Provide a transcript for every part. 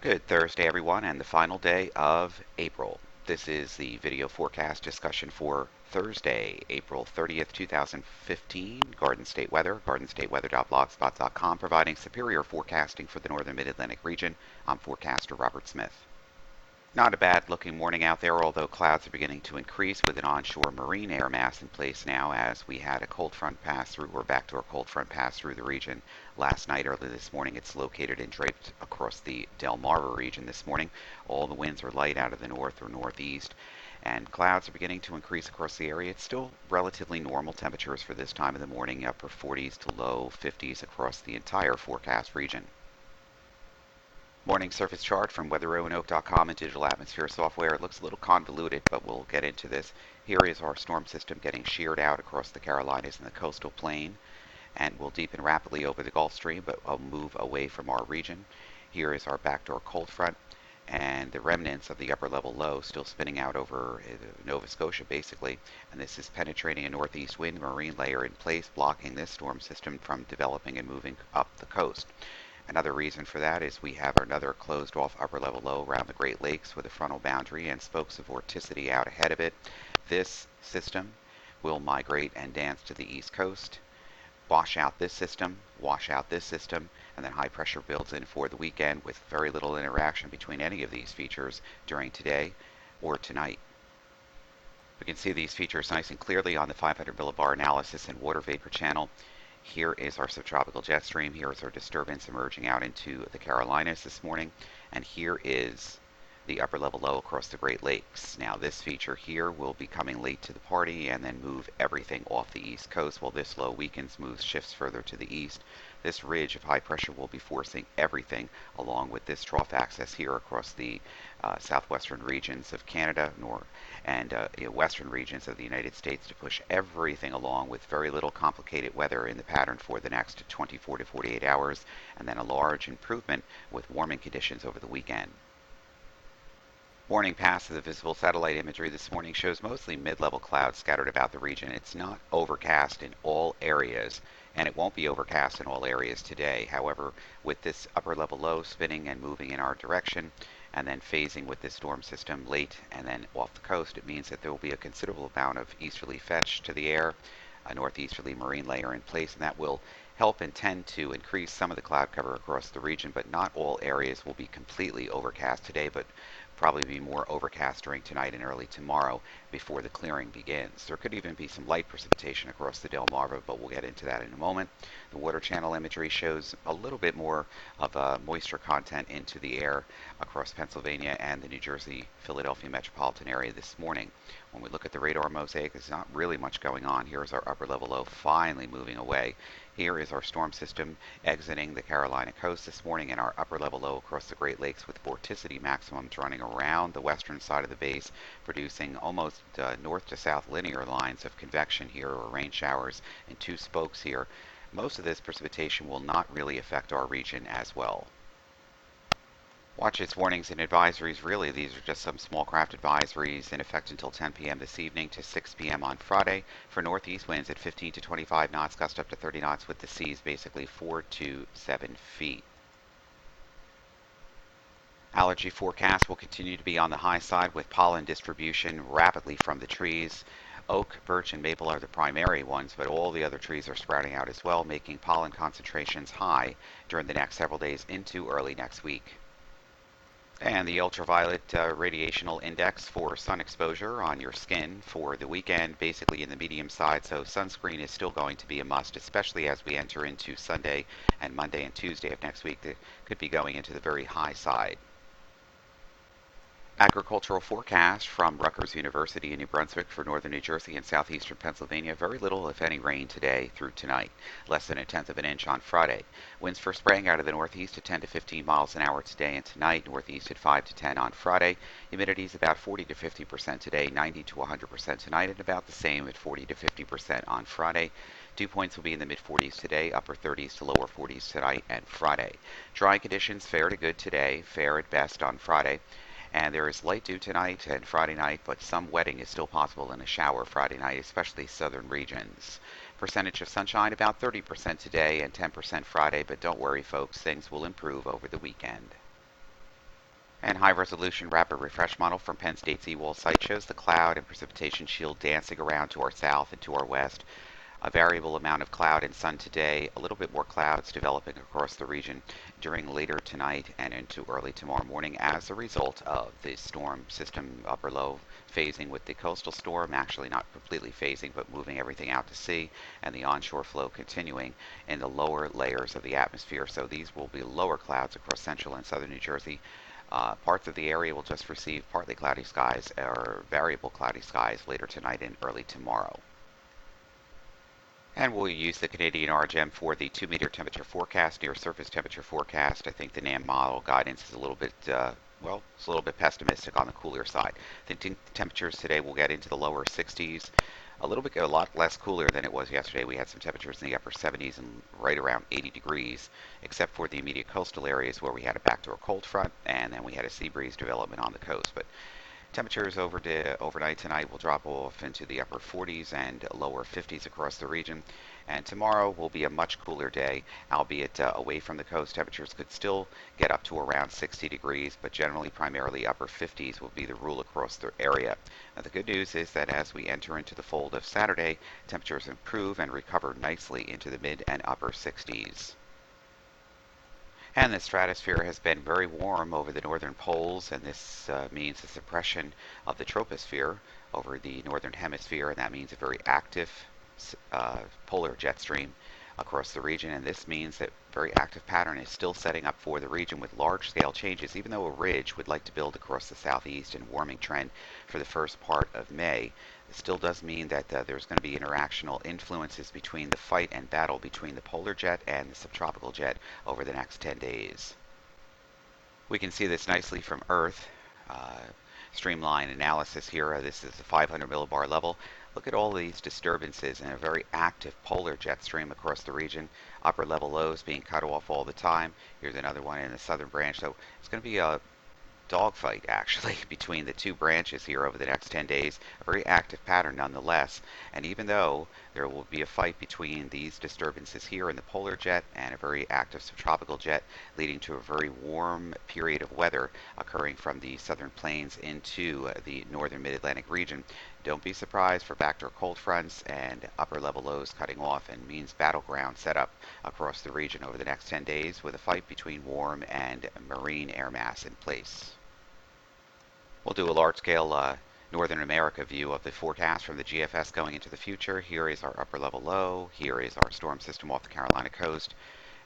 Good Thursday, everyone, and the final day of April. This is the video forecast discussion for Thursday, April 30th, 2015. Garden State Weather, gardenstateweather.blogspot.com, providing superior forecasting for the northern mid-Atlantic region. I'm forecaster Robert Smith. Not a bad looking morning out there, although clouds are beginning to increase with an onshore marine air mass in place now as we had a cold front pass through, or backdoor cold front pass through the region last night. Early this morning, it's located and draped across the Delmarva region this morning. All the winds are light out of the north or northeast, and clouds are beginning to increase across the area. It's still relatively normal temperatures for this time of the morning, upper 40s to low 50s across the entire forecast region. Morning surface chart from weatherroanoke.com and digital atmosphere software. It looks a little convoluted, but we'll get into this. Here is our storm system getting sheared out across the Carolinas and the coastal plain, and will deepen rapidly over the Gulf Stream, but will move away from our region. Here is our backdoor cold front, and the remnants of the upper level low still spinning out over Nova Scotia, basically. And this is penetrating a northeast wind marine layer in place, blocking this storm system from developing and moving up the coast. Another reason for that is we have another closed off upper level low around the Great Lakes with a frontal boundary and spokes of vorticity out ahead of it. This system will migrate and dance to the east coast, wash out this system, and then high pressure builds in for the weekend with very little interaction between any of these features during today or tonight. We can see these features nice and clearly on the 500 millibar analysis and water vapor channel. Here is our subtropical jet stream. Here is our disturbance emerging out into the Carolinas this morning. And here is the upper level low across the Great Lakes. Now this feature here will be coming late to the party and then move everything off the east coast while this low weakens, moves, shifts further to the east. This ridge of high pressure will be forcing everything along with this trough axis here across the southwestern regions of Canada and western regions of the United States to push everything along with very little complicated weather in the pattern for the next 24 to 48 hours, and then a large improvement with warming conditions over the weekend. Morning pass of the visible satellite imagery this morning shows mostly mid-level clouds scattered about the region. It's not overcast in all areas, and it won't be overcast in all areas today. However, with this upper level low spinning and moving in our direction, and then phasing with this storm system late and then off the coast, it means that there will be a considerable amount of easterly fetch to the air, a northeasterly marine layer in place, and that will help and tend to increase some of the cloud cover across the region, but not all areas will be completely overcast today, but probably be more overcast during tonight and early tomorrow before the clearing begins. There could even be some light precipitation across the Delmarva, but we'll get into that in a moment. The water channel imagery shows a little bit more of moisture content into the air across Pennsylvania and the New Jersey, Philadelphia metropolitan area this morning. When we look at the radar mosaic, there's not really much going on. Here's our upper level low finally moving away. Here is our storm system exiting the Carolina coast this morning, and our upper level low across the Great Lakes with vorticity maximums running around the western side of the base, producing almost north to south linear lines of convection here, or rain showers, and two spokes here. Most of this precipitation will not really affect our region as well. Watch its warnings and advisories. Really, these are just some small craft advisories in effect until 10 p.m. this evening to 6 p.m. on Friday for northeast winds at 15 to 25 knots, gust up to 30 knots with the seas basically 4 to 7 feet. Allergy forecast will continue to be on the high side with pollen distribution rapidly from the trees. Oak, birch, and maple are the primary ones, but all the other trees are sprouting out as well, making pollen concentrations high during the next several days into early next week. And the ultraviolet radiational index for sun exposure on your skin for the weekend, basically in the medium side, so sunscreen is still going to be a must, especially as we enter into Sunday and Monday and Tuesday of next week that could be going into the very high side. Agricultural forecast from Rutgers University in New Brunswick for northern New Jersey and southeastern Pennsylvania. Very little, if any, rain today through tonight. Less than 1/10 of an inch on Friday. Winds for spraying out of the northeast at 10 to 15 miles an hour today and tonight. Northeast at 5 to 10 on Friday. Humidity is about 40 to 50% today, 90 to 100% tonight, and about the same at 40 to 50% on Friday. Dew points will be in the mid-40s today, upper 30s to lower 40s tonight and Friday. Dry conditions, fair to good today, fair at best on Friday. And there is light dew tonight and Friday night, but some wetting is still possible in a shower Friday night, especially southern regions. Percentage of sunshine about 30% today and 10% Friday, but don't worry folks, things will improve over the weekend. And high-resolution rapid refresh model from Penn State's eWall site shows the cloud and precipitation shield dancing around to our south and to our west. A variable amount of cloud and sun today, a little bit more clouds developing across the region during later tonight and into early tomorrow morning as a result of the storm system upper low phasing with the coastal storm, actually not completely phasing but moving everything out to sea, and the onshore flow continuing in the lower layers of the atmosphere. So these will be lower clouds across central and southern New Jersey. Parts of the area will just receive partly cloudy skies or variable cloudy skies later tonight and early tomorrow. And we'll use the Canadian RGM for the 2-meter temperature forecast, near surface temperature forecast. I think the NAM model guidance is a little bit, well, it's a little bit pessimistic on the cooler side. I think temperatures today will get into the lower 60s, a lot less cooler than it was yesterday. We had some temperatures in the upper 70s and right around 80 degrees, except for the immediate coastal areas where we had a backdoor cold front, and then we had a sea breeze development on the coast. But temperatures overnight tonight will drop off into the upper 40s and lower 50s across the region. And tomorrow will be a much cooler day, albeit away from the coast. Temperatures could still get up to around 60 degrees, but generally primarily upper 50s will be the rule across the area. Now, the good news is that as we enter into the fold of Saturday, temperatures improve and recover nicely into the mid and upper 60s. And the stratosphere has been very warm over the northern poles, and this means the suppression of the troposphere over the northern hemisphere, and that means a very active polar jet stream across the region. And this means that very active pattern is still setting up for the region with large-scale changes, even though a ridge would like to build across the southeast and warming trend for the first part of May. It still does mean that there's going to be interactional influences between the fight and battle between the polar jet and the subtropical jet over the next 10 days. We can see this nicely from Earth. Streamline analysis here. This is the 500 millibar level. Look at all these disturbances and a very active polar jet stream across the region. Upper level lows being cut off all the time. Here's another one in the southern branch. So it's going to be a dogfight actually between the two branches here over the next 10 days. A very active pattern nonetheless. And even though there will be a fight between these disturbances here in the polar jet and a very active subtropical jet, leading to a very warm period of weather occurring from the southern plains into the northern mid-Atlantic region, don't be surprised for backdoor cold fronts and upper level lows cutting off, and means battleground set up across the region over the next 10 days with a fight between warm and marine air mass in place. We'll do a large-scale Northern America view of the forecast from the GFS going into the future. Here is our upper level low. Here is our storm system off the Carolina coast.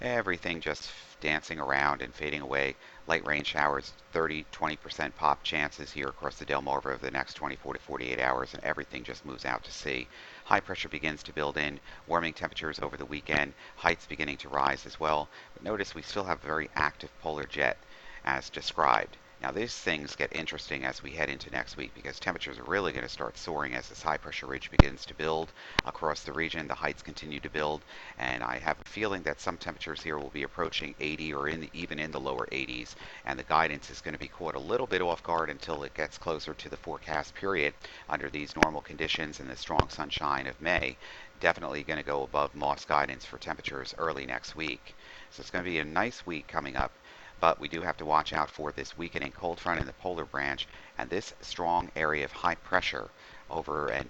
Everything just dancing around and fading away. Light rain showers, 30-20% pop chances here across the Delmarva over the next 24 to 48 hours, and everything just moves out to sea. High pressure begins to build in, warming temperatures over the weekend, heights beginning to rise as well. But notice we still have a very active polar jet as described. Now these things get interesting as we head into next week, because temperatures are really going to start soaring as this high pressure ridge begins to build across the region. The heights continue to build, and I have a feeling that some temperatures here will be approaching 80 or even in the lower 80s, and the guidance is going to be caught a little bit off guard until it gets closer to the forecast period. Under these normal conditions and the strong sunshine of May, definitely going to go above MOS guidance for temperatures early next week. So it's going to be a nice week coming up. But we do have to watch out for this weakening cold front in the polar branch and this strong area of high pressure over and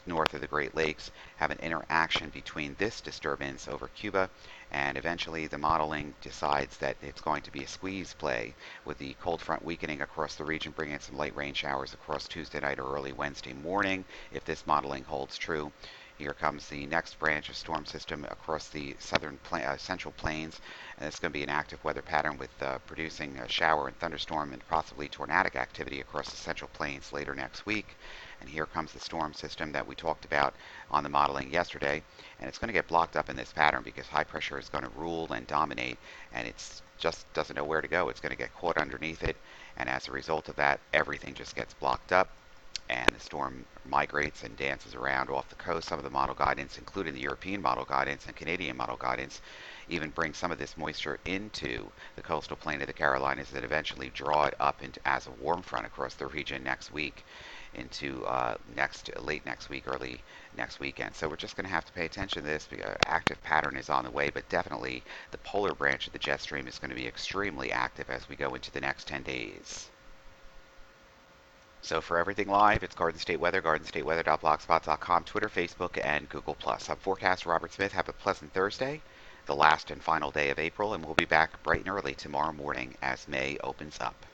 north of the Great Lakes have an interaction between this disturbance over Cuba, and eventually the modeling decides that it's going to be a squeeze play with the cold front weakening across the region, bringing some light rain showers across Tuesday night or early Wednesday morning if this modeling holds true. Here comes the next branch of storm system across the central plains, and it's going to be an active weather pattern with producing a shower and thunderstorm and possibly tornadic activity across the central plains later next week. And here comes the storm system that we talked about on the modeling yesterday, and it's going to get blocked up in this pattern because high pressure is going to rule and dominate, and it's just doesn't know where to go. It's going to get caught underneath it, and as a result of that, everything just gets blocked up, and the storm migrates and dances around off the coast. Some of the model guidance, including the European model guidance and Canadian model guidance, even bring some of this moisture into the coastal plain of the Carolinas that eventually draw it up into, as a warm front across the region next week. into late next week, early next weekend. So we're just going to have to pay attention to this. Active pattern is on the way, but definitely the polar branch of the jet stream is going to be extremely active as we go into the next 10 days. So for everything live, it's Garden State Weather, gardenstateweather.blogspot.com, Twitter, Facebook, and Google+. I'm forecaster Robert Smith. Have a pleasant Thursday, the last and final day of April, and we'll be back bright and early tomorrow morning as May opens up.